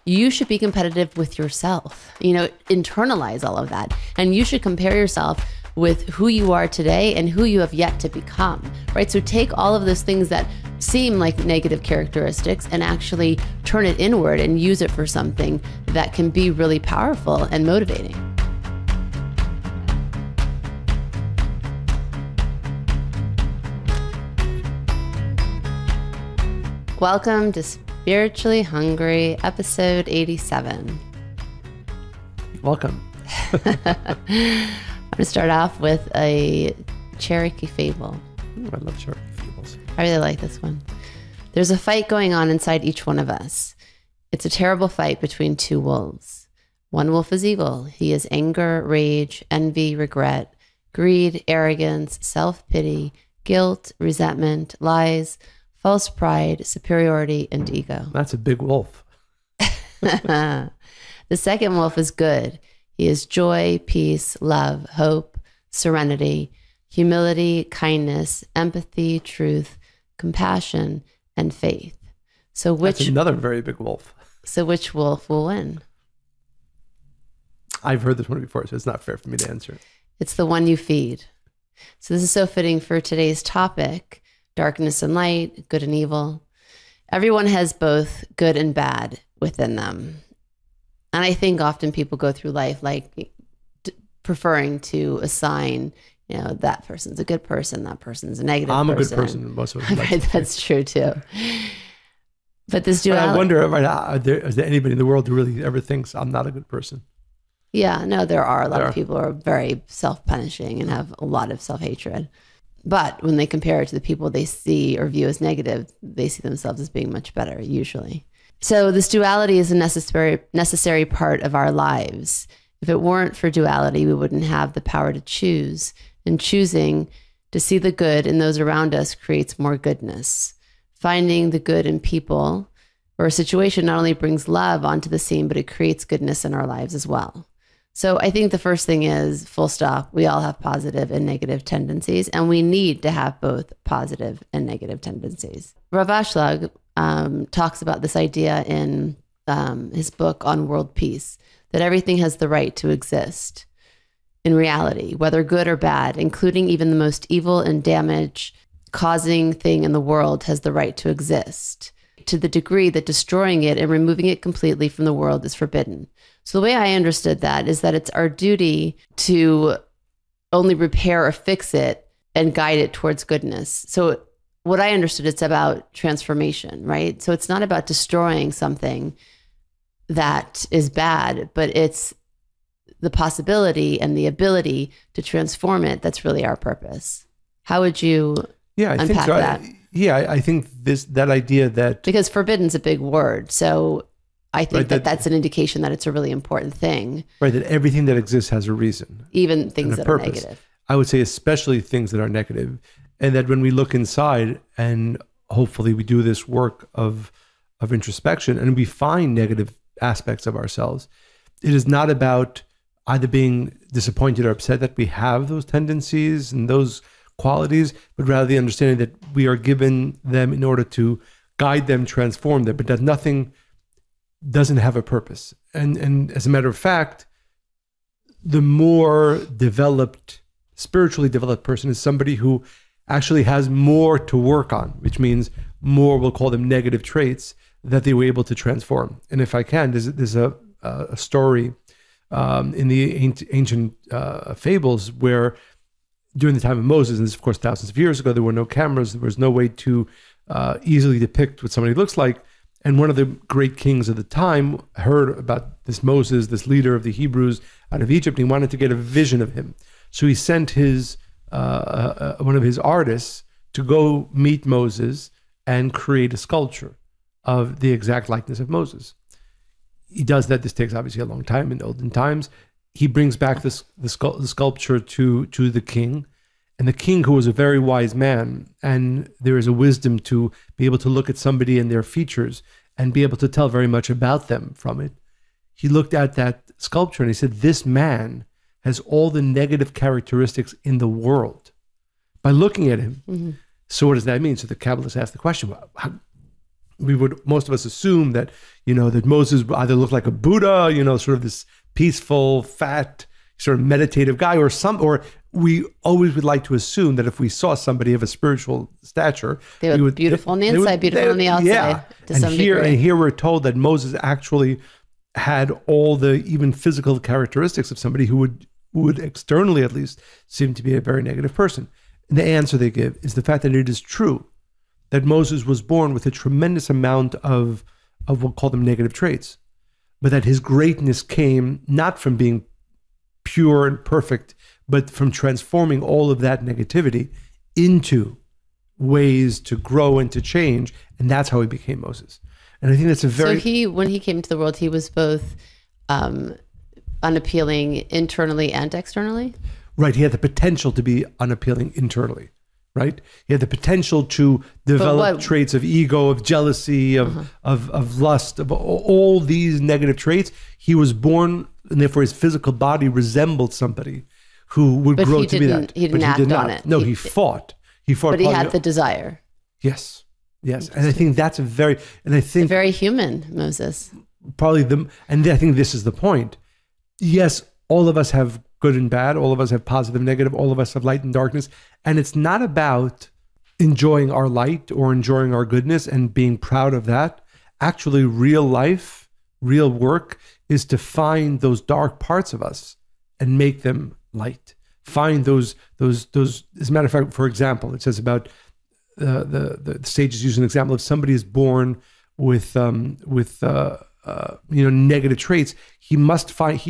you should be competitive with yourself. Internalize all of that. And you should compare yourself with who you are today and who you have yet to become, right? So take all of those things that seem like negative characteristics and actually turn it inward and use it for something that can be really powerful and motivating. Welcome to Spiritually Hungry, episode 87. Welcome. I'm going to start off with a Cherokee Fable. I love Cherokee Fables. I really like this one. There's a fight going on inside each one of us. It's a terrible fight between two wolves. One wolf is evil. He is anger, rage, envy, regret, greed, arrogance, self-pity, guilt, resentment, lies, false pride, superiority, and ego. That's a big wolf. The second wolf is good. He is joy, peace, love, hope, serenity, humility, kindness, empathy, truth, compassion, and faith. That's another very big wolf. So which wolf will win? I've heard this one before, so it's not fair for me to answer. It's the one you feed. So this is so fitting for today's topic, darkness and light, good and evil. Everyone has both good and bad within them. And I think often people go through life like preferring to assign, that person's a good person, that person's a negative person. I'm a good person. Most of Right, that's true too. But this duality. I wonder, is there anybody in the world who really ever thinks I'm not a good person? Yeah, no, there are a lot of people who are very self-punishing and have a lot of self-hatred. But when they compare it to the people they see or view as negative, they see themselves as being much better, usually. So this duality is a necessary part of our lives. If it weren't for duality, we wouldn't have the power to choose. And choosing to see the good in those around us creates more goodness. Finding the good in people or a situation not only brings love onto the scene, but it creates goodness in our lives as well. So I think the first thing is, full stop, we all have positive and negative tendencies, and we need to have both positive and negative tendencies. Rav Ashlag talks about this idea in his book on world peace, that everything has the right to exist in reality, whether good or bad, including even the most evil and damage-causing thing in the world has the right to exist, to the degree that destroying it and removing it completely from the world is forbidden. So the way I understood that is that it's our duty to only repair or fix it and guide it towards goodness. So what I understood, it's about transformation, right? So it's not about destroying something that is bad, but it's the possibility and the ability to transform it that's really our purpose. How would you unpack that? I think that idea that... Because forbidden's a big word, so... I think that's an indication that it's a really important thing. Right, that everything that exists has a reason. Even things that are negative. I would say especially things that are negative. And that when we look inside, and hopefully we do this work of introspection, and we find negative aspects of ourselves, it is not about either being disappointed or upset that we have those tendencies and those qualities, but rather the understanding that we are given them in order to guide them, transform them, but that nothing doesn't have a purpose. And as a matter of fact, the more spiritually developed person is somebody who actually has more to work on, which means more, we'll call them negative traits, that they were able to transform. And if I can, there's a story in the ancient fables where during the time of Moses, and this is of course thousands of years ago, there were no cameras, there was no way to easily depict what somebody looks like. And one of the great kings of the time heard about this Moses, this leader of the Hebrews out of Egypt, and he wanted to get a vision of him. So he sent one of his artists to go meet Moses and create a sculpture of the exact likeness of Moses. He does that. This takes obviously a long time in olden times. He brings back the sculpture to the king. And the king, who was a very wise man, and there is a wisdom to be able to look at somebody and their features and be able to tell very much about them from it. He looked at that sculpture and he said, this man has all the negative characteristics in the world by looking at him. Mm-hmm. So what does that mean? So the Kabbalists asked the question, most of us assume that, that Moses either looked like a Buddha, sort of this peaceful, fat, sort of meditative guy, or we always would like to assume that if we saw somebody of a spiritual stature, they would be beautiful on the inside, beautiful on the outside. Yeah. And here we're told that Moses actually had all the even physical characteristics of somebody who would externally at least seem to be a very negative person. And the answer they give is the fact that it is true that Moses was born with a tremendous amount of we'll call them negative traits, but that his greatness came not from being pure and perfect, but from transforming all of that negativity into ways to grow and to change. And that's how he became Moses. And I think that's a very... So when he came into the world, he was both unappealing internally and externally? Right. He had the potential to be unappealing internally, right? He had the potential to develop traits of ego, of jealousy, of lust, of all these negative traits. He was born, and therefore his physical body resembled somebody who would grow to be that. He didn't act on it. No, he fought. He fought. But he had the desire. Yes. Yes. And I think that's very human, Moses. And I think this is the point. Yes, all of us have good and bad. All of us have positive, negative. All of us have light and darkness. And it's not about enjoying our light or enjoying our goodness and being proud of that. Actually, real life, real work is to find those dark parts of us and make them light. Find those. As a matter of fact, for example, it says about the sages use an example. If somebody is born with negative traits, he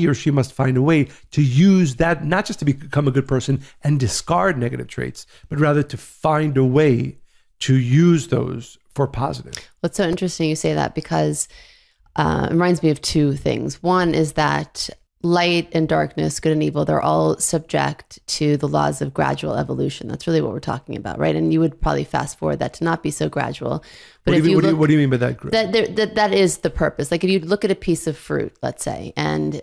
or she must find a way to use that, not just to become a good person and discard negative traits, but rather to find a way to use those for positive. Well, it's so interesting you say that, because it reminds me of two things. One is that light and darkness, good and evil, they're all subject to the laws of gradual evolution. That's really what we're talking about, right? And you would probably fast forward that to not be so gradual. But what do you mean by that? That is the purpose. Like if you look at a piece of fruit, let's say, and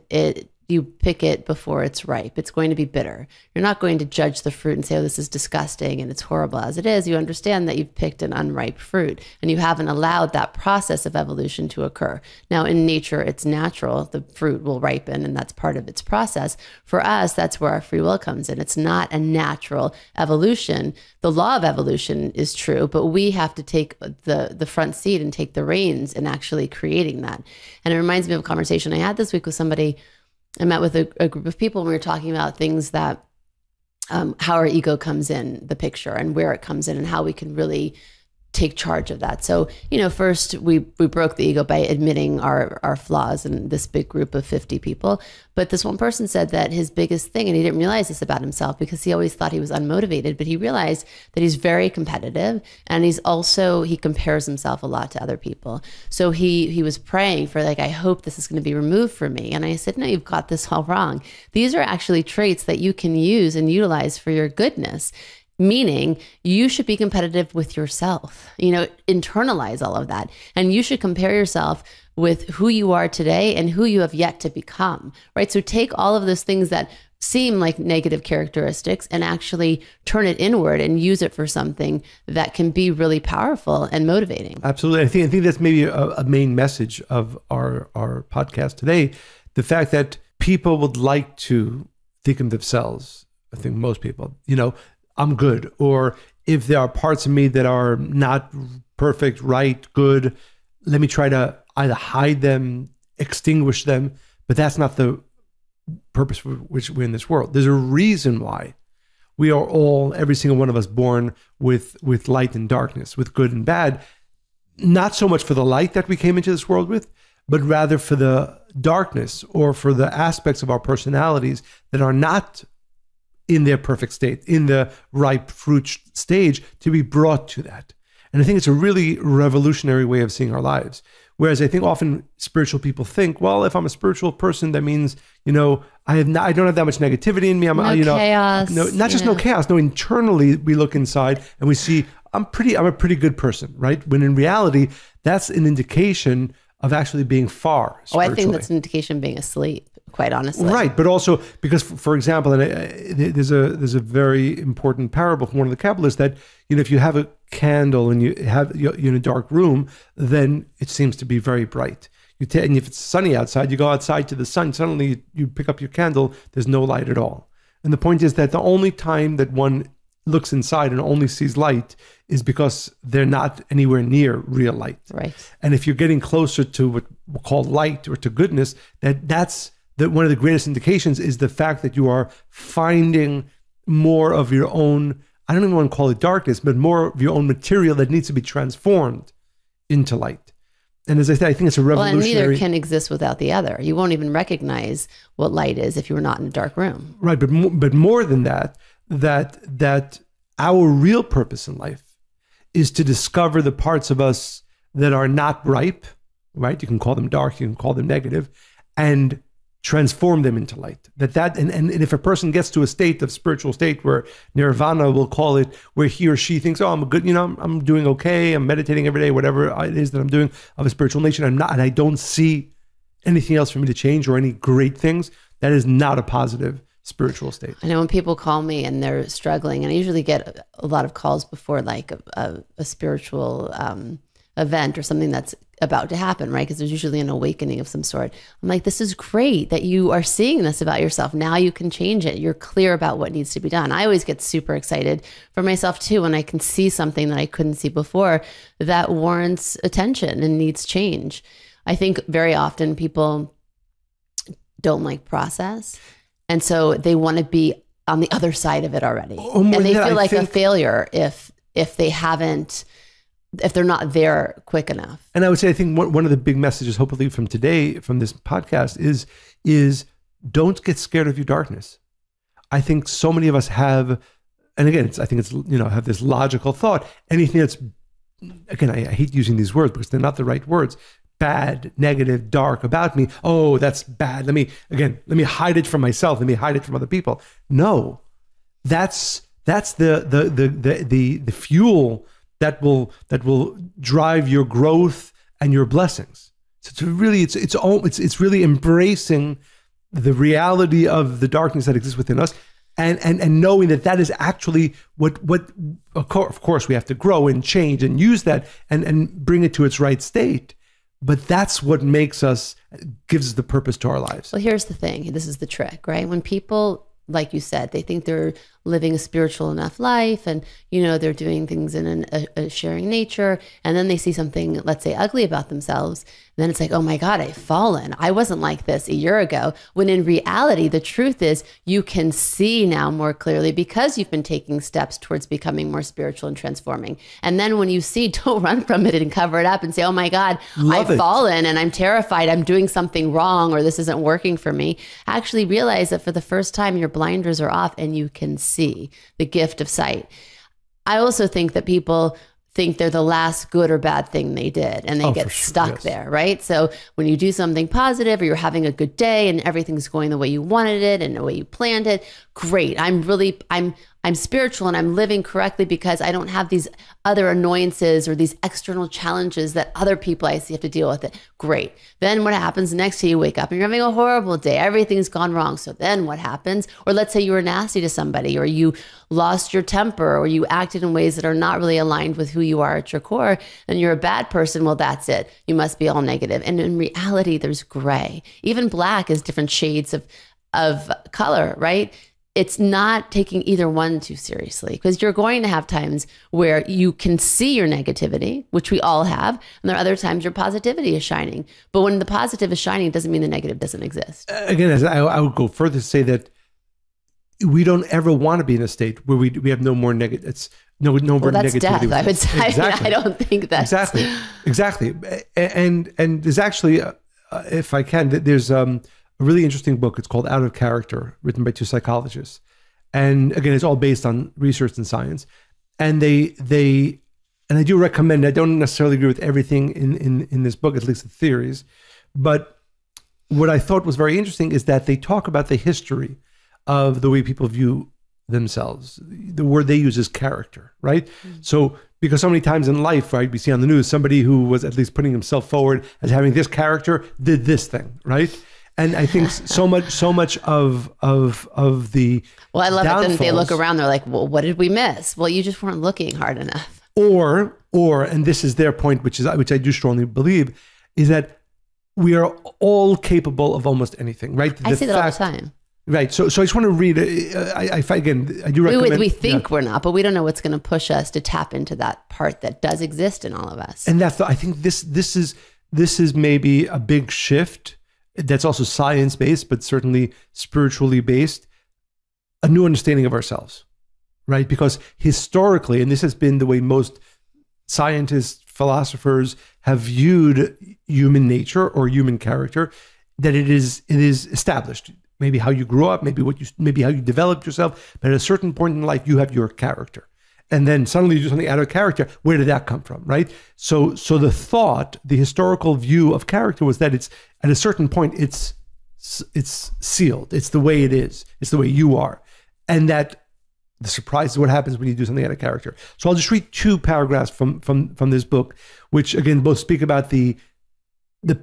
you pick it before it's ripe, it's going to be bitter. You're not going to judge the fruit and say, oh, this is disgusting and it's horrible as it is. You understand that you've picked an unripe fruit and you haven't allowed that process of evolution to occur. Now, in nature, it's natural. The fruit will ripen and that's part of its process. For us, that's where our free will comes in. It's not a natural evolution. The law of evolution is true, but we have to take the front seat and take the reins in actually creating that. And it reminds me of a conversation I had this week with somebody. I met with a group of people and we were talking about things that, how our ego comes in the picture and where it comes in and how we can really take charge of that. So, first we broke the ego by admitting our flaws in this big group of 50 people. But this one person said that his biggest thing, and he didn't realize this about himself because he always thought he was unmotivated, but he realized that he's very competitive and he compares himself a lot to other people. So he was praying for, like, I hope this is going to be removed from me. And I said, no, you've got this all wrong. These are actually traits that you can use and utilize for your goodness. Meaning you should be competitive with yourself, internalize all of that. And you should compare yourself with who you are today and who you have yet to become, right? So take all of those things that seem like negative characteristics and actually turn it inward and use it for something that can be really powerful and motivating. Absolutely. I think that's maybe a main message of our podcast today. The fact that people would like to think of themselves, I think most people, I'm good. Or if there are parts of me that are not perfect, right, good, let me try to either hide them, extinguish them. But that's not the purpose for which we're in this world. There's a reason why we are all, every single one of us, born with light and darkness, with good and bad. Not so much for the light that we came into this world with, but rather for the darkness or for the aspects of our personalities that are not in their perfect state, in the ripe fruit stage, to be brought to that. And I think it's a really revolutionary way of seeing our lives. Whereas I think often spiritual people think, well, if I'm a spiritual person, that means, I don't have that much negativity in me. Chaos. Not just no chaos. No, internally we look inside and we see I'm a pretty good person, right? When in reality, that's an indication of actually being far spiritually. I think that's an indication of being asleep, quite honestly. Right, but also because, for example, and there's a very important parable from one of the Kabbalists that, if you have candle and you're in a dark room, then it seems to be very bright. And if it's sunny outside, you go outside to the sun, suddenly you pick up your candle, there's no light at all. And the point is that the only time that one looks inside and only sees light is because they're not anywhere near real light. Right. And if you're getting closer to what we call light or to goodness, that's one of the greatest indications is the fact that you are finding more of your own, I don't even want to call it darkness, but more of your own material that needs to be transformed into light. And as I said, I think it's a revolutionary... Well, and neither can exist without the other. You won't even recognize what light is if you were not in a dark room. Right, but more than that our real purpose in life is to discover the parts of us that are not ripe, right? You can call them dark, you can call them negative, and transform them into light. And if a person gets to a state of spiritual state where nirvana, will call it, where he or she thinks, oh, I'm good, I'm doing okay, I'm meditating every day, whatever it is that I'm doing of a spiritual nature, and I don't see anything else for me to change or any great things, that is not a positive spiritual state. I know when people call me and they're struggling, and I usually get a lot of calls before like a spiritual event or something that's about to happen, right? Because there's usually an awakening of some sort. I'm like, this is great that you are seeing this about yourself. Now you can change it. You're clear about what needs to be done. I always get super excited for myself too when I can see something that I couldn't see before that warrants attention and needs change. I think very often people don't like process. And so they want to be on the other side of it already. And they feel like a failure if they're not there quick enough. And I would say, I think one of the big messages, hopefully from today, from this podcast is don't get scared of your darkness. I think so many of us have, and again, have this logical thought, anything that's, again, I hate using these words because they're not the right words, bad, negative, dark about me. Oh, that's bad. Let me hide it from myself. Let me hide it from other people. No, that's the fuel that will drive your growth and your blessings. So it's really embracing the reality of the darkness that exists within us, and knowing that is actually what of course we have to grow and change and use that and bring it to its right state. But that's what gives us the purpose to our lives. Well, here's the thing. This is the trick, right? When people, like you said, they think they're living a spiritual enough life and, they're doing things in a sharing nature. And then they see something, let's say, ugly about themselves. And then it's like, oh my God, I've fallen. I wasn't like this a year ago. When in reality, the truth is you can see now more clearly because you've been taking steps towards becoming more spiritual and transforming. And then when you see, don't run from it and cover it up and say, oh my God, I've fallen and I'm terrified. I'm doing something wrong or this isn't working for me. Actually realize that for the first time, your blinders are off and you can see the gift of sight. I also think that people think they're the last good or bad thing they did and they get stuck there, right? So when you do something positive or you're having a good day and everything's going the way you wanted it and the way you planned it, great. I'm spiritual and I'm living correctly because I don't have these other annoyances or these external challenges that other people I see have to deal with it. Great. Then what happens next day? You wake up and you're having a horrible day. Everything's gone wrong. So then what happens? Or let's say you were nasty to somebody or you lost your temper or you acted in ways that are not really aligned with who you are at your core and you're a bad person. Well, that's it. You must be all negative. And in reality, there's gray. Even black is different shades of color, right? It's not taking either one too seriously because you're going to have times where you can see your negativity, which we all have. And there are other times your positivity is shining. But when the positive is shining, it doesn't mean the negative doesn't exist. Again, I would go further to say that we don't ever want to be in a state where we have no more negative. It's no more that's negativity. Death, I would say. Exactly. I don't think that's exactly. And there's actually, if I can, there's a really interesting book. It's called Out of Character, written by two psychologists. And again, it's all based on research and science. And and I do recommend, I don't necessarily agree with everything in this book, at least the theories. But what I thought was very interesting is that they talk about the history of the way people view themselves. The word they use is character, right? Mm-hmm. So because so many times in life, right, we see on the news, somebody who was at least putting himself forward as having this character did this thing, right? And I think so much of the Well, I love it. Then they downfalls- look around, they're like, well, what did we miss? Well, you just weren't looking hard enough. Or, and this is their point, which I do strongly believe, is that we are all capable of almost anything, right? I say that all the time. Right. So I just want to read. I do recommend. We think we're not, but we don't know what's going to push us to tap into that part that does exist in all of us. And I think this is maybe a big shift. That's also science based, but certainly spiritually based. A new understanding of ourselves, right? Because historically, and this has been the way most scientists, philosophers have viewed human nature or human character, that it is established. Maybe how you grew up, maybe how you developed yourself, but at a certain point in life, you have your character. And then suddenly you do something out of character. Where did that come from, right? So the historical view of character was that it's at a certain point, it's sealed. It's the way it is. It's the way you are. And that the surprise is what happens when you do something out of character. So I'll just read 2 paragraphs from this book, which again, both speak about the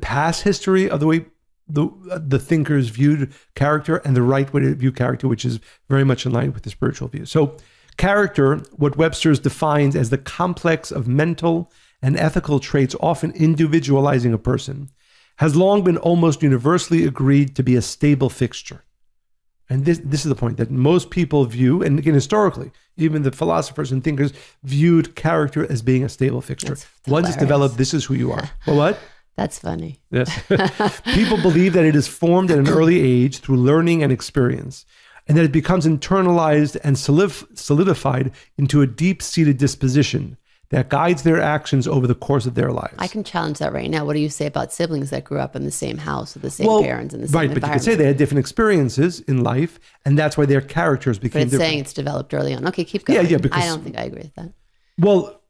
past history of the way the thinkers viewed character and the right way to view character, which is very much in line with the spiritual view. So character, what Webster's defines as the complex of mental and ethical traits often individualizing a person, has long been almost universally agreed to be a stable fixture. And this is the point that most people view, and again, historically, even the philosophers and thinkers viewed character as being a stable fixture. Once it's developed, this is who you are. Well, what? That's funny. Yes. People believe that it is formed at an early age through learning and experience, and that it becomes internalized and solidified into a deep-seated disposition that guides their actions over the course of their lives. I can challenge that right now. What do you say about siblings that grew up in the same house with the same parents and the same environment? But you could say they had different experiences in life, and that's why their characters became different. Saying it's developed early on. Okay, keep going. Yeah, because I don't think I agree with that. Well,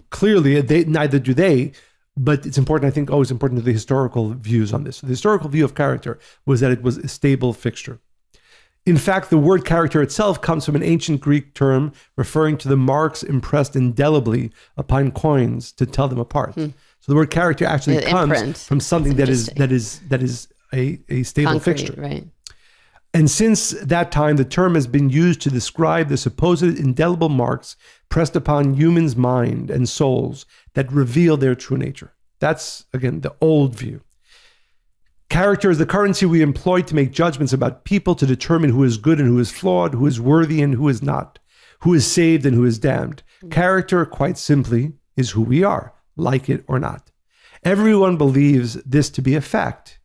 clearly, neither do they. But it's important, I think, always important to the historical views on this. So the historical view of character was that it was a stable fixture. In fact, the word character itself comes from an ancient Greek term referring to the marks impressed indelibly upon coins to tell them apart. So the word character actually comes from something that is a stable concrete fixture. Right. And since that time, the term has been used to describe the supposed indelible marks pressed upon humans' mind and souls that reveal their true nature. That's, again, the old view. Character is the currency we employ to make judgments about people, to determine who is good and who is flawed, who is worthy and who is not, who is saved and who is damned. Character, quite simply, is who we are, like it or not. Everyone believes this to be a fact.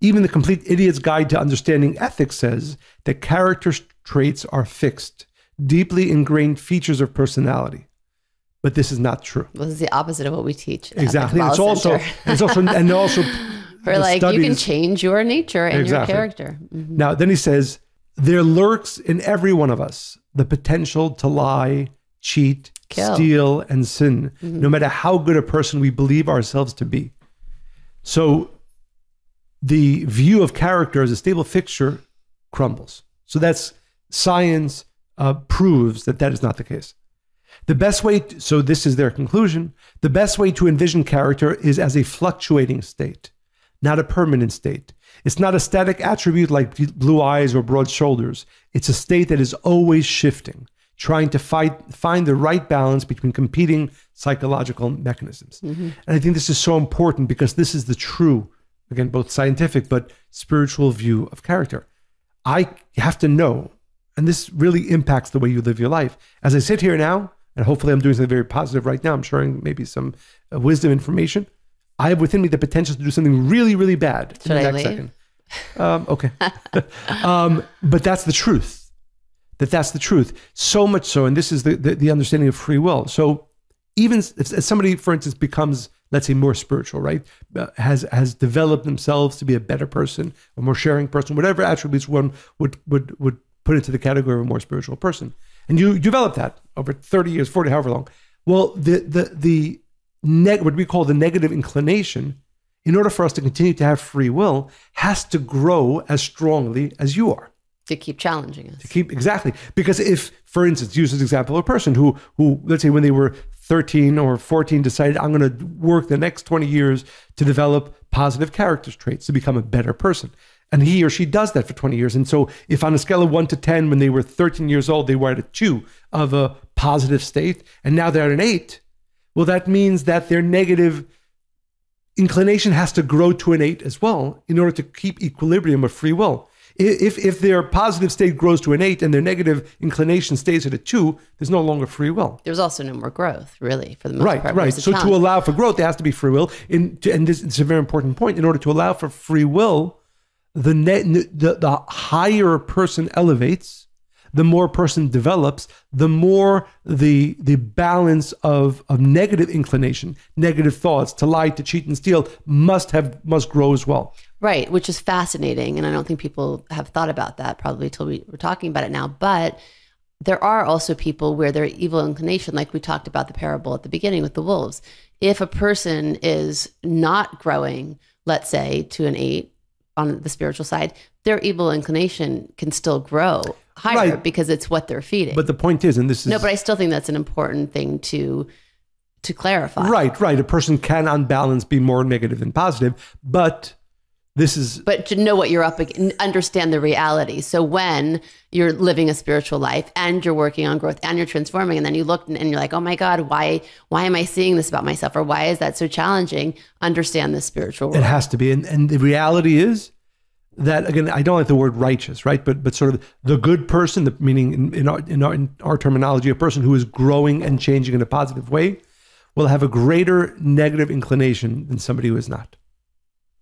Even the Complete Idiot's Guide to Understanding Ethics says that character traits are fixed, deeply ingrained features of personality. But this is not true. Well, this is the opposite of what we teach. Exactly. And it's also we're like, you can change your nature and your character. Mm-hmm. Now, then he says, there lurks in every one of us the potential to lie, cheat, steal, and sin, no matter how good a person we believe ourselves to be. So the view of character as a stable fixture crumbles. So that's science proves that is not the case. The best way, so this is their conclusion, the best way to envision character is as a fluctuating state, not a permanent state. It's not a static attribute like blue eyes or broad shoulders. It's a state that is always shifting, trying to find the right balance between competing psychological mechanisms. And I think this is so important because this is the true, again, both scientific but spiritual view of character. You have to know, and this really impacts the way you live your life. As I sit here now, and hopefully I'm doing something very positive right now, I'm sharing maybe some wisdom information. I have within me the potential to do something really, really bad in the next second. Okay. But that's the truth. That's the truth. So much so, and this is the understanding of free will. So even if somebody, for instance, becomes, let's say, more spiritual, right? Has developed themselves to be a better person, a more sharing person, whatever attributes one would put into the category of a more spiritual person. And you develop that over 30 years, 40, however long. Well, what we call the negative inclination, in order for us to continue to have free will, has to grow as strongly as you are. To keep challenging us. Exactly. Because if, for instance, use this example of a person who, let's say when they were 13 or 14, decided, I'm going to work the next 20 years to develop positive character traits to become a better person. And he or she does that for 20 years. And so if on a scale of 1 to 10, when they were 13 years old, they were at a 2 of a positive state, and now they're at an 8, Well, that means that their negative inclination has to grow to an 8 as well in order to keep equilibrium of free will. If their positive state grows to an 8 and their negative inclination stays at a 2, there's no longer free will. There's also no more growth, really, for the most part. Right. So to allow for growth, there has to be free will. And this is a very important point. In order to allow for free will, the higher a person elevates, the more a person develops, the more the balance of negative inclination, negative thoughts, to lie, to cheat, and steal must grow as well. Right, which is fascinating. And I don't think people have thought about that probably till we're talking about it now. But there are also people where their evil inclination, like we talked about the parable at the beginning with the wolves. If a person is not growing, let's say, to an 8 on the spiritual side, their evil inclination can still grow higher because it's what they're feeding. But the point is, and this is... No, but I still think that's an important thing to clarify. Right. A person can on balance be more negative than positive, but this is... But to know what you're up against, understand the reality. So when you're living a spiritual life and you're working on growth and you're transforming, and then you look and you're like, oh my God, why am I seeing this about myself? Or why is that so challenging? Understand the spiritual world. It has to be. And the reality is that, again, I don't like the word righteous, right? But sort of the good person, meaning in our terminology, a person who is growing and changing in a positive way, will have a greater negative inclination than somebody who is not,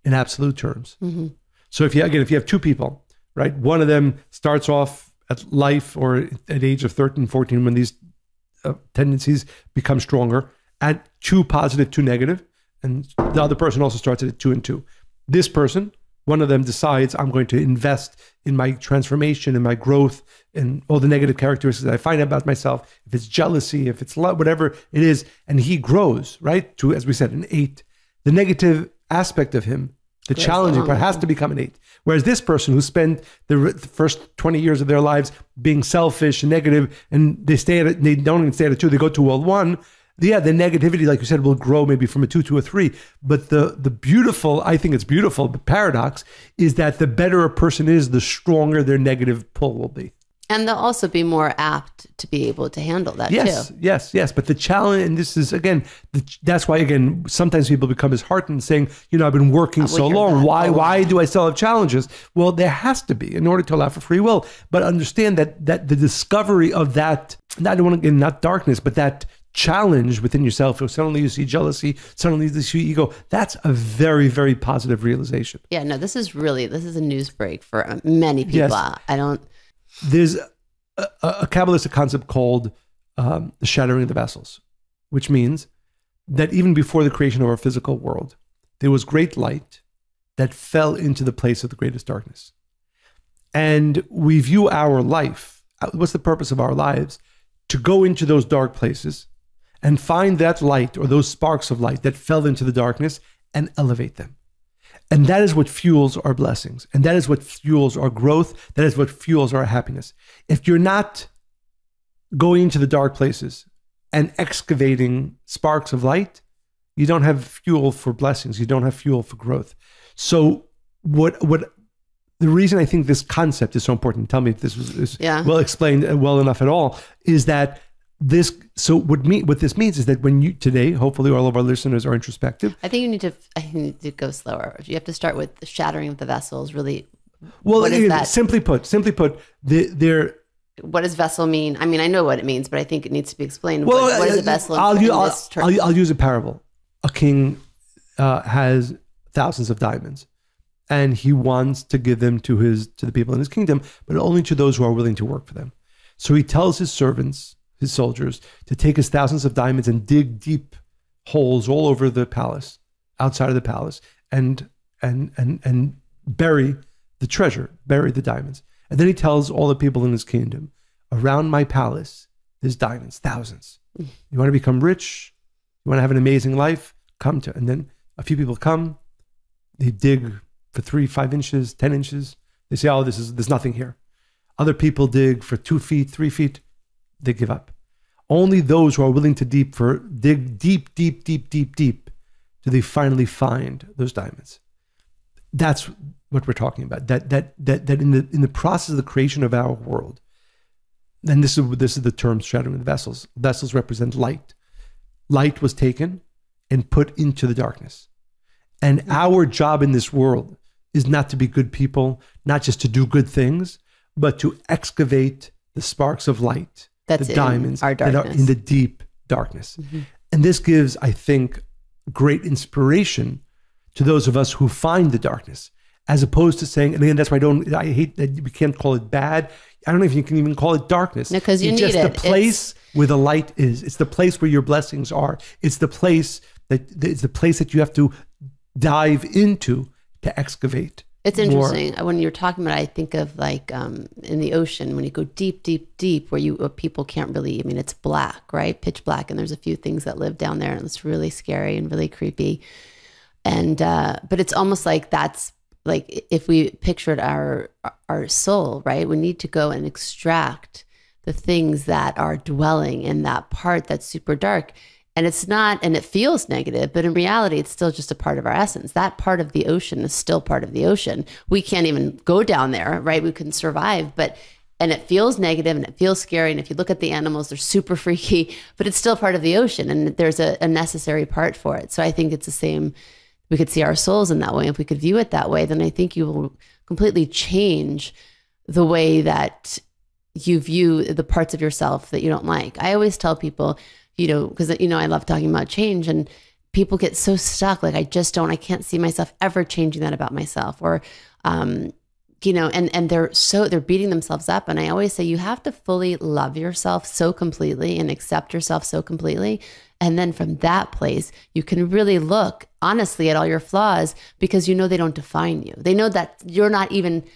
in absolute terms. Mm-hmm. So if you have two people, right? One of them starts off at life or at age of 13, 14, when these tendencies become stronger, at 2 positive, 2 negative, and the other person also starts at 2 and 2. This person, one of them decides, I'm going to invest in my transformation and my growth and all the negative characteristics that I find about myself. If it's jealousy, if it's love, whatever it is, and he grows, right, to, as we said, an 8. The negative aspect of him, the challenging part, has to become an 8. Whereas this person who spent the first 20 years of their lives being selfish and negative, and they don't even stay at a 2, they go to a 1. Yeah, the negativity, like you said, will grow maybe from a 2 to a 3. But the beautiful, I think it's beautiful, the paradox is that the better a person is, the stronger their negative pull will be. And they'll also be more apt to be able to handle that too. Yes. But the challenge, and this is, again, that's why, again, sometimes people become disheartened saying, I've been working so long. Why do I still have challenges? Well, there has to be in order to allow for free will. But understand that the discovery of that, I don't want to get not darkness, but that challenge within yourself, or suddenly you see jealousy, suddenly you see ego, that's a very, very positive realization. Yeah, no, this is a news break for many people. Yes. There's a Kabbalistic concept called the shattering of the vessels, which means that even before the creation of our physical world, there was great light that fell into the place of the greatest darkness. And we view our life, what's the purpose of our lives? To go into those dark places and find that light, or those sparks of light that fell into the darkness, and elevate them. And that is what fuels our blessings. And that is what fuels our growth. That is what fuels our happiness. If you're not going into the dark places and excavating sparks of light, you don't have fuel for blessings. You don't have fuel for growth. So what the reason I think this concept is so important, tell me if this was well explained well enough at all, is that what this means is that when you today, hopefully all of our listeners are introspective. I think you need to go slower. You have to start with the shattering of the vessels. Really, well, what is that? Simply put, what does vessel mean? I mean, I know what it means, but I think it needs to be explained. Well, what is a vessel? I'll use a parable. A king has thousands of diamonds, and he wants to give them to the people in his kingdom, but only to those who are willing to work for them. So he tells his servants, his soldiers, to take his thousands of diamonds and dig deep holes all over the palace, outside of the palace, and bury the treasure, bury the diamonds. And then he tells all the people in his kingdom, around my palace, there's diamonds, thousands. You want to become rich? You want to have an amazing life? Come to. And then a few people come, they dig for 3, 5 inches, 10 inches. They say, there's nothing here. Other people dig for 2 feet, 3 feet. They give up. Only those who are willing to dig deep, do they finally find those diamonds. That's what we're talking about. That in the process of the creation of our world, and this is the term shattering the vessels. Vessels represent light. light was taken and put into the darkness. And our job in this world is not to be good people, not just to do good things, but to excavate the sparks of light, the diamonds that are in the deep darkness. Mm-hmm. And this gives, I think, great inspiration to those of us who find the darkness, as opposed to saying, and again, that's why I hate that we can't call it bad. I don't know if you can even call it darkness. No, because it's just the place where the light is. It's the place where your blessings are. It's the place that you have to dive into to excavate. It's interesting. When you're talking about it, I think of like in the ocean, when you go deep, deep, deep, where people can't really, I mean, it's black, right? Pitch black. And there's a few things that live down there, and it's really scary and really creepy. And, but it's almost like that's like, if we pictured our soul, right? We need to go and extract the things that are dwelling in that part that's super dark. And it's not, and it feels negative, but in reality, it's still just a part of our essence. That part of the ocean is still part of the ocean. We can't even go down there, right? We can survive, and it feels negative and it feels scary. And if you look at the animals, they're super freaky, but it's still part of the ocean, and there's a necessary part for it. So I think it's the same. We could see our souls in that way. If we could view it that way, then I think you will completely change the way that you view the parts of yourself that you don't like. I always tell people, because, I love talking about change, and people get so stuck. Like, I can't see myself ever changing that about myself, or, and they're beating themselves up. And I always say, you have to fully love yourself so completely and accept yourself so completely. And then from that place, you can really look honestly at all your flaws, because they don't define you. They know that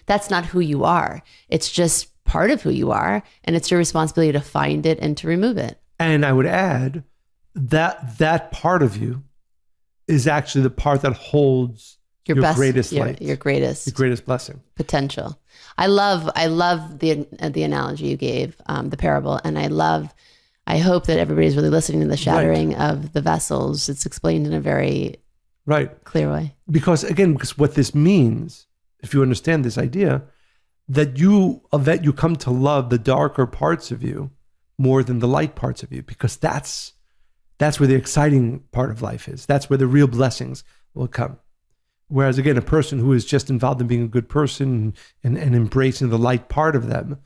that's not who you are. It's just part of who you are. And it's your responsibility to find it and to remove it. And I would add that part of you is actually the part that holds your greatest light, your greatest blessing, potential. I love the analogy you gave, the parable, and I hope that everybody's really listening to the shattering of the vessels. It's explained in a very clear way. Because what this means, if you understand this idea, that you come to love the darker parts of you more than the light parts of you, because that's where the exciting part of life is. That's where the real blessings will come. Whereas again, a person who is just involved in being a good person and embracing the light part of them,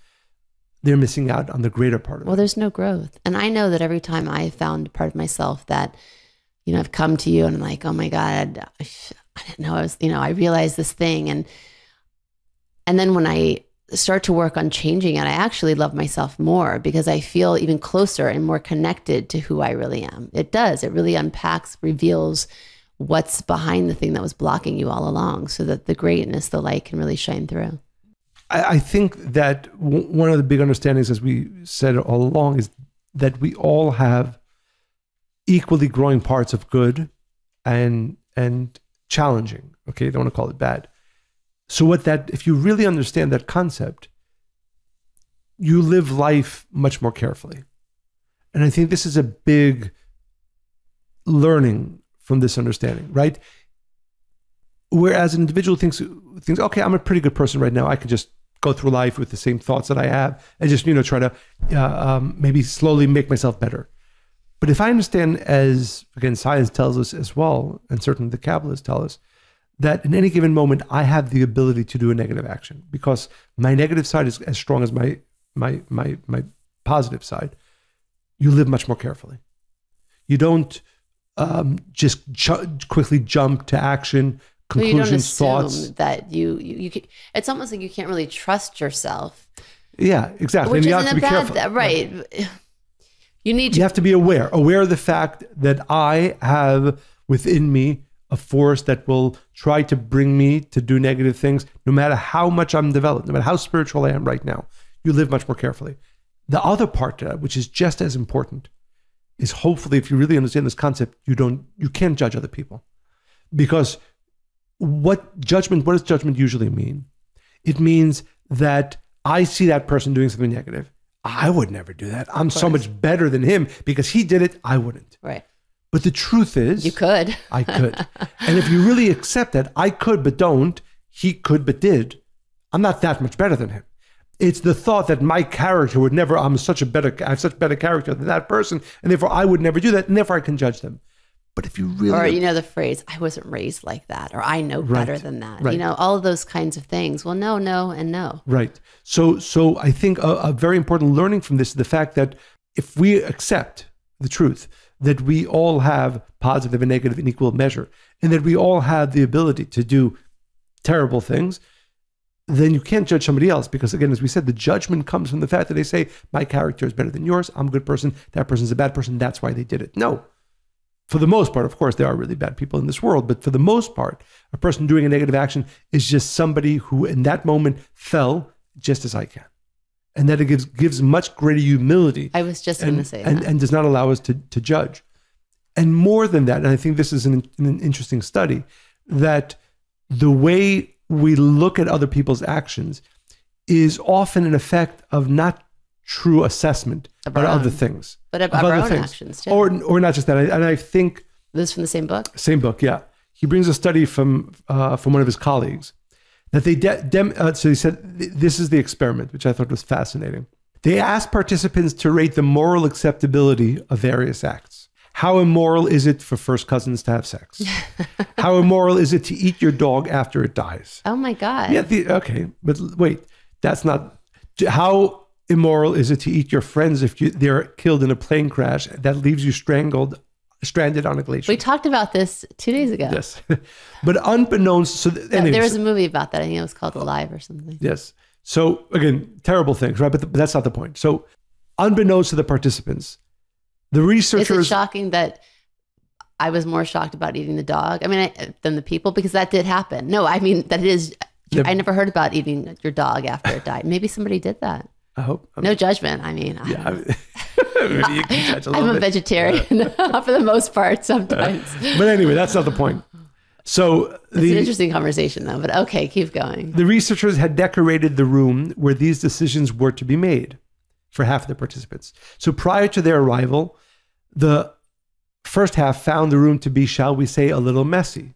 they're missing out on the greater part of it. Well, there's no growth. And I know that every time I found part of myself that, I've come to you and I'm like, oh my God, I didn't know I realized this thing. And then when I start to work on changing it, I actually love myself more, because I feel even closer and more connected to who I really am. It does. It really unpacks, reveals what's behind the thing that was blocking you all along, so that the greatness, the light can really shine through. I think that one of the big understandings, as we said all along, is that we all have equally growing parts of good and challenging. Okay, I don't want to call it bad. So if you really understand that concept, you live life much more carefully. And I think this is a big learning from this understanding, right? Whereas an individual thinks, okay, I'm a pretty good person right now. I could just go through life with the same thoughts that I have and just, try to maybe slowly make myself better. But if I understand, as again, science tells us as well, and certainly the Kabbalists tell us, that in any given moment, I have the ability to do a negative action, because my negative side is as strong as my positive side. You live much more carefully. You don't just quickly jump to action, conclusions, thoughts. That you it's almost like you can't really trust yourself. Yeah, exactly. Which and you isn't have to be careful. Right. You have to be aware of the fact that I have within me a force that will try to bring me to do negative things, no matter how much I'm developed, no matter how spiritual I am right now. You live much more carefully. The other part to that, which is just as important, is hopefully, if you really understand this concept, you can't judge other people. Because what does judgment usually mean? It means that I see that person doing something negative. I would never do that. I'm so much better than him because he did it. I wouldn't. Right. But the truth is, you could. I could. And if you really accept that I could but don't, he could but did, I'm not that much better than him. It's the thought that my character would never, I have such better character than that person, and therefore I would never do that, and therefore I can judge them. But if you really... Or, the phrase, I wasn't raised like that, or I know better than that. Right. All of those kinds of things. Well, no, and no. Right. So I think a very important learning from this is the fact that if we accept the truth, that we all have positive and negative in equal measure, and that we all have the ability to do terrible things, then you can't judge somebody else, because again, as we said, the judgment comes from the fact that they say, my character is better than yours, I'm a good person, that person's a bad person, that's why they did it. No. For the most part, of course, there are really bad people in this world, but for the most part, a person doing a negative action is just somebody who in that moment fell just as I can. And that it gives much greater humility. I was just going to say that. And does not allow us to judge. And more than that, and I think this is an interesting study, that the way we look at other people's actions is often an effect of not true assessment, but other things. But of our own actions, too. Or not just that. And I think... This is from the same book? Same book, yeah. He brings a study from one of his colleagues that so he said, this is the experiment, which I thought was fascinating. They asked participants to rate the moral acceptability of various acts. How immoral is it for first cousins to have sex? How immoral is it to eat your dog after it dies? Oh my God. Yeah, okay, but wait, that's not... How immoral is it to eat your friends if they're killed in a plane crash that leaves you stranded on a glacier? We talked about this 2 days ago. Yes. But unbeknownst... There was a movie about that. I think it was called Alive or something. Yes. So again, terrible things, right? But that's not the point. So unbeknownst to the participants, the researchers... Is it shocking that I was more shocked about eating the dog than the people? Because that did happen. No, I mean, that it is... I never heard about eating your dog after it died. Maybe somebody did that. I hope. No judgment. I mean... Maybe you can judge a little I'm a bit. vegetarian for the most part sometimes. But anyway, that's not the point. So it's an interesting conversation though, but okay, keep going. The researchers had decorated the room where these decisions were to be made for half of the participants. So prior to their arrival, the first half found the room to be, shall we say, a little messy.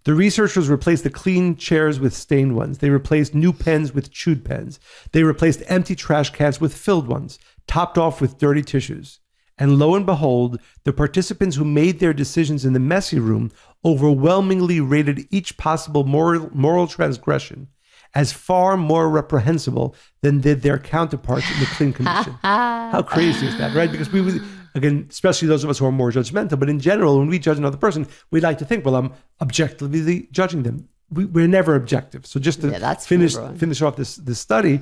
The researchers replaced the clean chairs with stained ones. They replaced new pens with chewed pens. They replaced empty trash cans with filled ones, topped off with dirty tissues. And lo and behold, the participants who made their decisions in the messy room overwhelmingly rated each possible moral transgression as far more reprehensible than did their counterparts in the clean condition. How crazy is that, right? Because we would, again, especially those of us who are more judgmental, but in general, when we judge another person, we like to think, well, I'm objectively judging them. We're never objective. So just to finish off this study,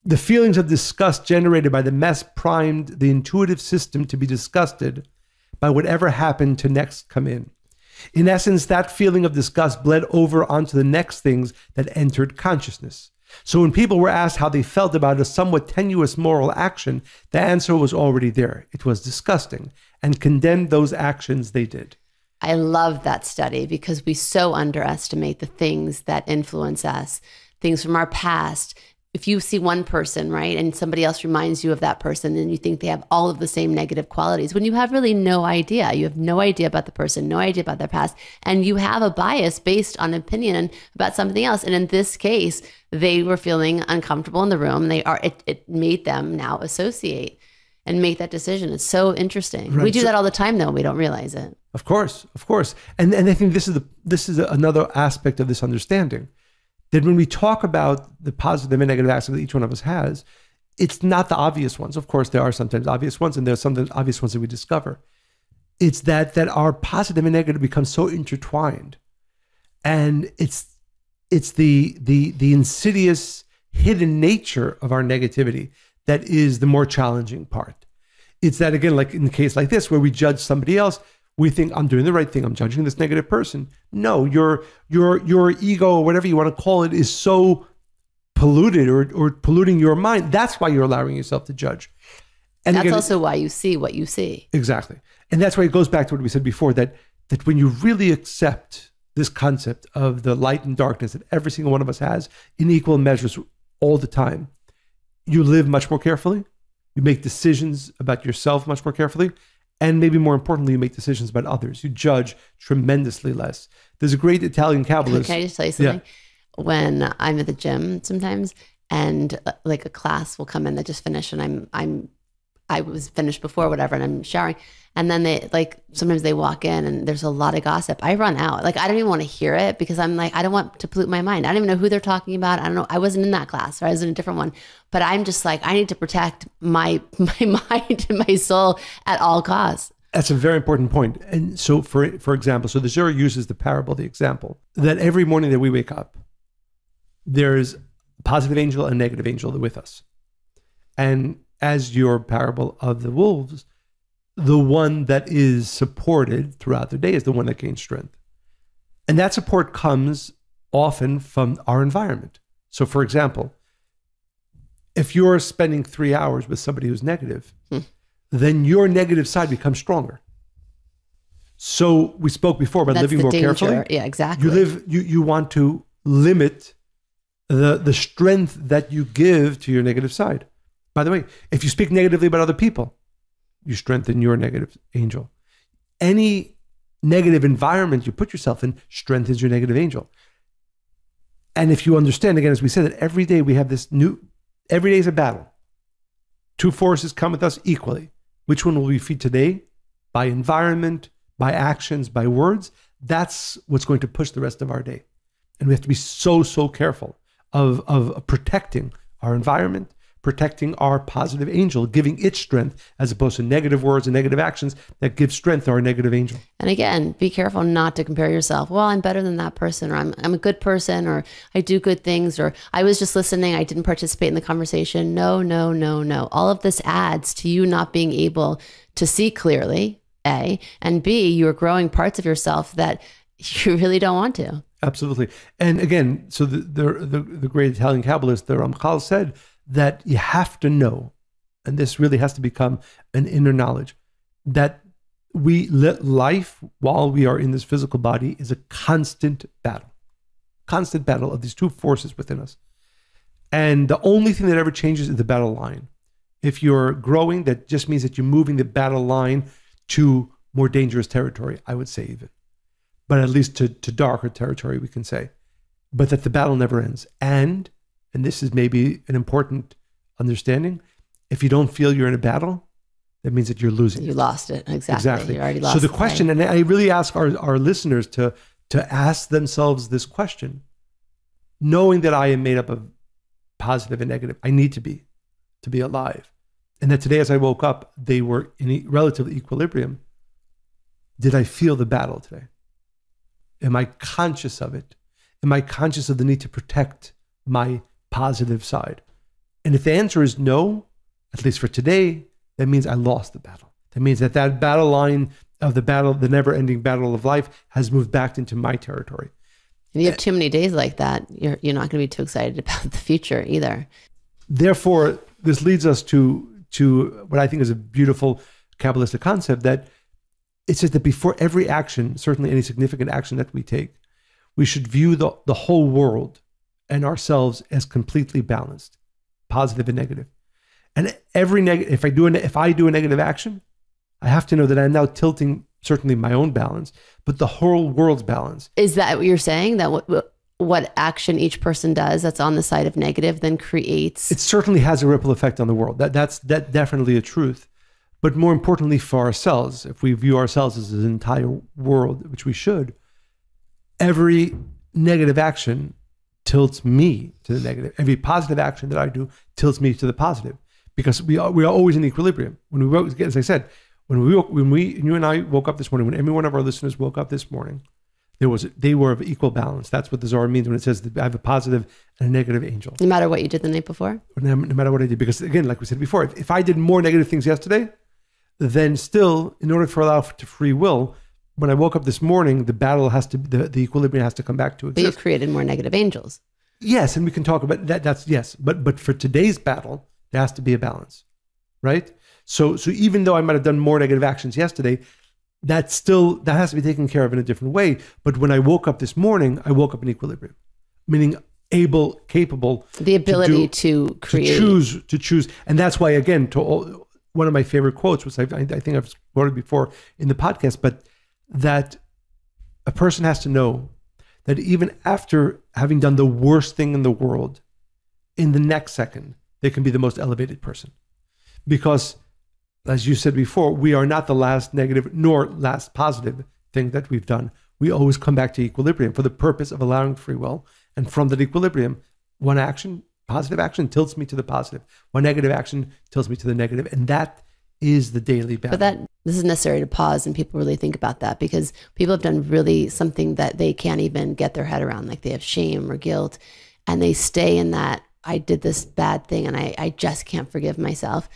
the feelings of disgust generated by the mess primed the intuitive system to be disgusted by whatever happened to next come in. In essence, that feeling of disgust bled over onto the next things that entered consciousness. So when people were asked how they felt about a somewhat tenuous moral action, the answer was already there. It was disgusting, and condemned those actions they did. I love that study because we so underestimate the things that influence us, things from our past. If you see one person, right, and somebody else reminds you of that person, and you think they have all of the same negative qualities, when you have really no idea. You have no idea about the person, no idea about their past, and you have a bias based on opinion about something else. And in this case, they were feeling uncomfortable in the room. It made them now associate and make that decision. It's so interesting. Right. We do that all the time, though. We don't realize it. Of course. And I think this is another aspect of this understanding. That when we talk about the positive and negative aspects that each one of us has, it's not the obvious ones. Of course, there are sometimes obvious ones, and there are sometimes obvious ones that we discover. It's that our positive and negative become so intertwined, and it's the insidious, hidden nature of our negativity that is the more challenging part. It's that, again, like in a case like this, where we judge somebody else. We think I'm doing the right thing. I'm judging this negative person. No, your ego or whatever you want to call it is so polluted or polluting your mind. That's why you're allowing yourself to judge. And that's again, also why you see what you see. Exactly. And that's why it goes back to what we said before, that when you really accept this concept of the light and darkness that every single one of us has in equal measures all the time, you live much more carefully. You make decisions about yourself much more carefully. And maybe more importantly, you make decisions about others. You judge tremendously less. There's a great Italian Kabbalist. Can I just tell you something? Yeah. When I'm at the gym sometimes, and like a class will come in that just finished, and I was finished before, whatever, and I'm showering. And then they like, sometimes they walk in and there's a lot of gossip. I run out. Like, I don't even want to hear it because I'm like, I don't want to pollute my mind. I don't even know who they're talking about. I don't know. I wasn't in that class, or I was in a different one, but I'm just like, I need to protect my mind and my soul at all costs. That's a very important point. And so for example, so the Zohar uses the parable, the example that every morning that we wake up, there's a positive angel and a negative angel with us. And as your parable of the wolves, the one that is supported throughout the day is the one that gains strength. And that support comes often from our environment. So for example, if you're spending 3 hours with somebody who's negative, then your negative side becomes stronger. So we spoke before about living more carefully. Yeah, exactly. You want to limit the strength that you give to your negative side. By the way, if you speak negatively about other people, you strengthen your negative angel. Any negative environment you put yourself in strengthens your negative angel. And if you understand, again, as we said, that every day we have every day is a battle. Two forces come with us equally. Which one will we feed today? By environment, by actions, by words. That's what's going to push the rest of our day. And we have to be so careful of protecting our environment, protecting our positive angel, giving it strength, as opposed to negative words and negative actions that give strength to our negative angel. And again, be careful not to compare yourself. Well, I'm better than that person, or I'm a good person, or I do good things, or I was just listening, I didn't participate in the conversation. No. All of this adds to you not being able to see clearly, A, and B, you're growing parts of yourself that you really don't want to. Absolutely. And again, so the great Italian Kabbalist, the Ramchal, said that you have to know, and this really has to become an inner knowledge, that we let life while we are in this physical body is a constant battle of these two forces within us. And the only thing that ever changes is the battle line. If you're growing, that just means that you're moving the battle line to more dangerous territory, I would say even. But at least to darker territory, we can say. But that the battle never ends. And this is maybe an important understanding, if you don't feel you're in a battle, that means that you're losing. You lost it. Exactly. You already lost it. So the question, and I really ask our listeners to ask themselves this question, knowing that I am made up of positive and negative, I need to be alive. And that today as I woke up, they were in relative equilibrium. Did I feel the battle today? Am I conscious of it? Am I conscious of the need to protect my positive side? And if the answer is no, at least for today, that means I lost the battle. That means that battle line of the never-ending battle of life has moved back into my territory. If you have too many days like that, you're not going to be too excited about the future either. Therefore, this leads us to what I think is a beautiful Kabbalistic concept, that it says that before every action, certainly any significant action that we take, we should view the whole world and ourselves as completely balanced, positive and negative. And if I do a negative action, I have to know that I'm now tilting certainly my own balance, but the whole world's balance. Is that what you're saying? That what action each person does that's on the side of negative then creates? It certainly has a ripple effect on the world. That's definitely a truth. But more importantly for ourselves, if we view ourselves as an entire world, which we should, every negative action tilts me to the negative. Every positive action that I do tilts me to the positive, because we are always in equilibrium. When we woke, as I said, when you and I woke up this morning, when every one of our listeners woke up this morning, they were of equal balance. That's what the Zohar means when it says that I have a positive and a negative angel. No matter what you did the night before? No matter what I did. Because again, like we said before, if I did more negative things yesterday, then still, in order to allow for free will, when I woke up this morning, the battle has to, the equilibrium has to come back to exist. But you've created more negative angels. Yes, and we can talk about that. That's yes, but for today's battle, there has to be a balance, right? So even though I might have done more negative actions yesterday, that has to be taken care of in a different way. But when I woke up this morning, I woke up in equilibrium, meaning capable, the ability to create, to choose, and that's why again, one of my favorite quotes, which I think I've quoted before in the podcast, but that a person has to know that even after having done the worst thing in the world, in the next second, they can be the most elevated person. Because, as you said before, we are not the last negative nor last positive thing that we've done. We always come back to equilibrium for the purpose of allowing free will. And from that equilibrium, one action, positive action, tilts me to the positive. One negative action tilts me to the negative. And that is the daily battle. But this is necessary to pause and people really think about that, because people have done really something that they can't even get their head around. Like they have shame or guilt and they stay in that, I did this bad thing and I just can't forgive myself.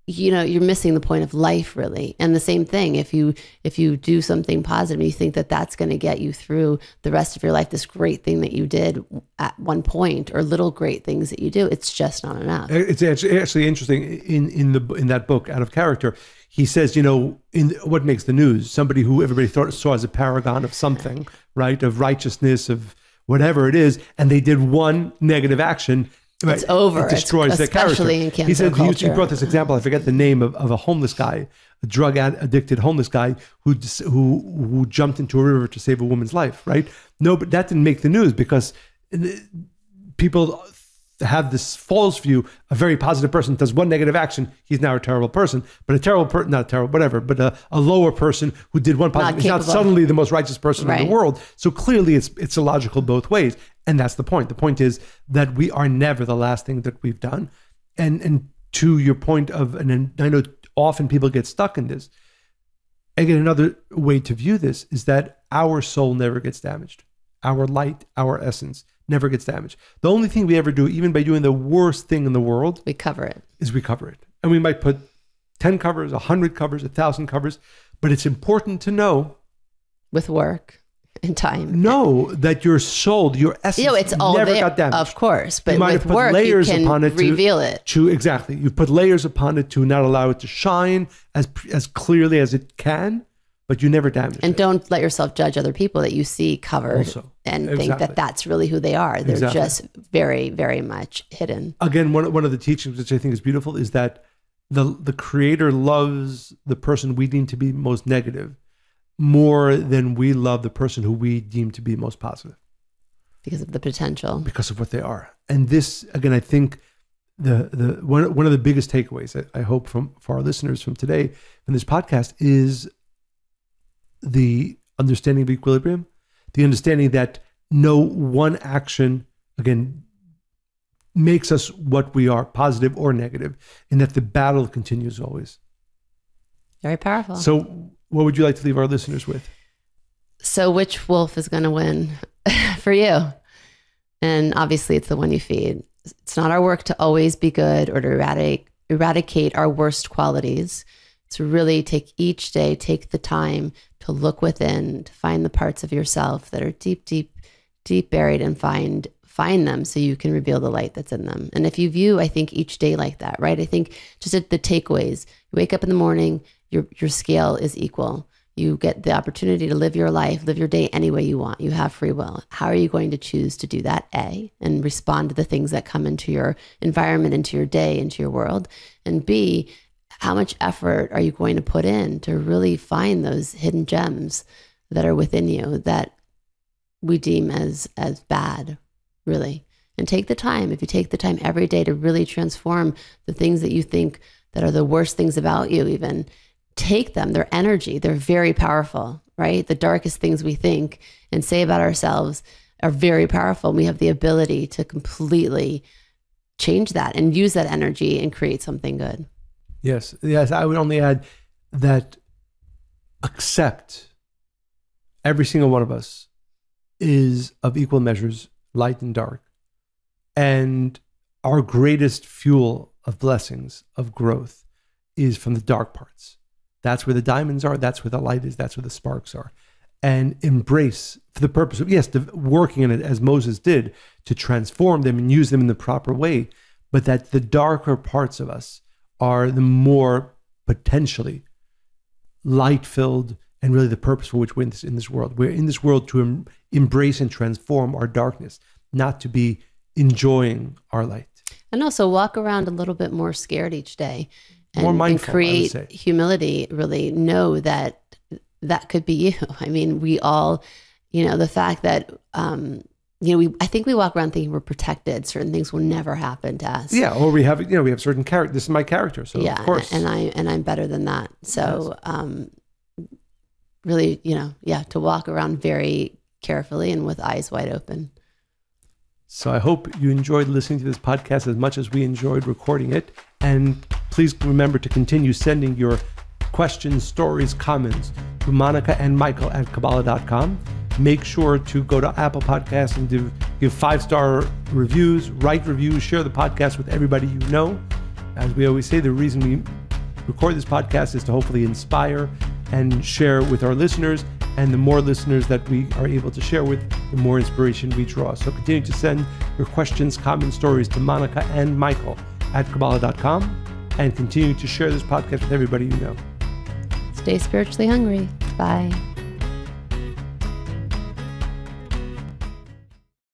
You know, you're missing the point of life, really. And the same thing, if you do something positive and you think that that's going to get you through the rest of your life, this great thing that you did at one point, or little great things that you do, it's just not enough. It's actually interesting in that book, Out of Character, he says, you know, in what makes the news, somebody who everybody saw as a paragon of something, right, of righteousness, of whatever it is, and they did one negative action. Right. It's over. It destroys their character. Especially in cancel he said, culture. You brought this example, I forget the name of a homeless guy, a drug addicted homeless guy who jumped into a river to save a woman's life, right? No, but that didn't make the news because people have this false view. A very positive person does one negative action, he's now a terrible person. But a terrible person, not terrible, whatever, but a lower person who did one positive is not suddenly the most righteous person in the world. So clearly it's illogical both ways. And that's the point. The point is that we are never the last thing that we've done. And to your point of, and I know often people get stuck in this. Again, another way to view this is that our soul never gets damaged. Our light, our essence never gets damaged. The only thing we ever do, even by doing the worst thing in the world, we cover it. And we might put 10 covers, 100 covers, 1,000 covers, but it's important to know, with work and time, know that your soul, your essence, it's all never there, got damaged. of course, but you might with have put work, layers you can upon it reveal it. Exactly. You put layers upon it to not allow it to shine as clearly as it can, but you never damage it. And don't let yourself judge other people that you see covered and think that that's really who they are. They're just very, very much hidden. Again, one of the teachings, which I think is beautiful, is that the Creator loves the person we deem to be most negative more than we love the person who we deem to be most positive. Because of the potential. Because of what they are. And this, again, I think the one of the biggest takeaways that I hope for our listeners from today in this podcast is the understanding of equilibrium, the understanding that no one action, again, makes us what we are, positive or negative, and that the battle continues always. Very powerful. So what would you like to leave our listeners with? So which wolf is going to win for you? And obviously it's the one you feed. It's not our work to always be good or to eradicate our worst qualities. To really take each day, take the time to look within, to find the parts of yourself that are deep, deep, deep buried, and find them so you can reveal the light that's in them. And if you view, I think, each day like that, right? I think just at the takeaways, you wake up in the morning, your scale is equal. You get the opportunity to live your life, live your day any way you want. You have free will. How are you going to choose to do that? A, and respond to the things that come into your environment, into your day, into your world. And B, how much effort are you going to put in to really find those hidden gems that are within you that we deem as bad, really? And take the time. If you take the time every day to really transform the things that you think that are the worst things about you, even take them, their energy, they're very powerful, right? The darkest things we think and say about ourselves are very powerful. We have the ability to completely change that and use that energy and create something good. Yes. I would only add that accept every single one of us is of equal measures, light and dark. And our greatest fuel of blessings, of growth, is from the dark parts. That's where the diamonds are. That's where the light is. That's where the sparks are. And embrace, for the purpose of, yes, working in it as Moses did, to transform them and use them in the proper way, but that the darker parts of us are the more potentially light-filled and really the purpose for which we're in this world. We're in this world to embrace and transform our darkness, not to be enjoying our light. And also walk around a little bit more scared each day. And, more mindful, and create humility, really know that could be you. I mean, we all, the fact that I think we walk around thinking we're protected. Certain things will never happen to us. Yeah. Or we have certain character. This is my character. So yeah, of course. And I'm better than that. So, really, to walk around very carefully and with eyes wide open. So I hope you enjoyed listening to this podcast as much as we enjoyed recording it. And please remember to continue sending your questions, stories, comments to Monica and Michael at Kabbalah.com. Make sure to go to Apple Podcasts and to give 5-star reviews, write reviews, share the podcast with everybody you know. As we always say, the reason we record this podcast is to hopefully inspire and share with our listeners. And the more listeners that we are able to share with, the more inspiration we draw. So continue to send your questions, comments, stories to Monica and Michael at Kabbalah.com, and continue to share this podcast with everybody you know. Stay spiritually hungry. Bye.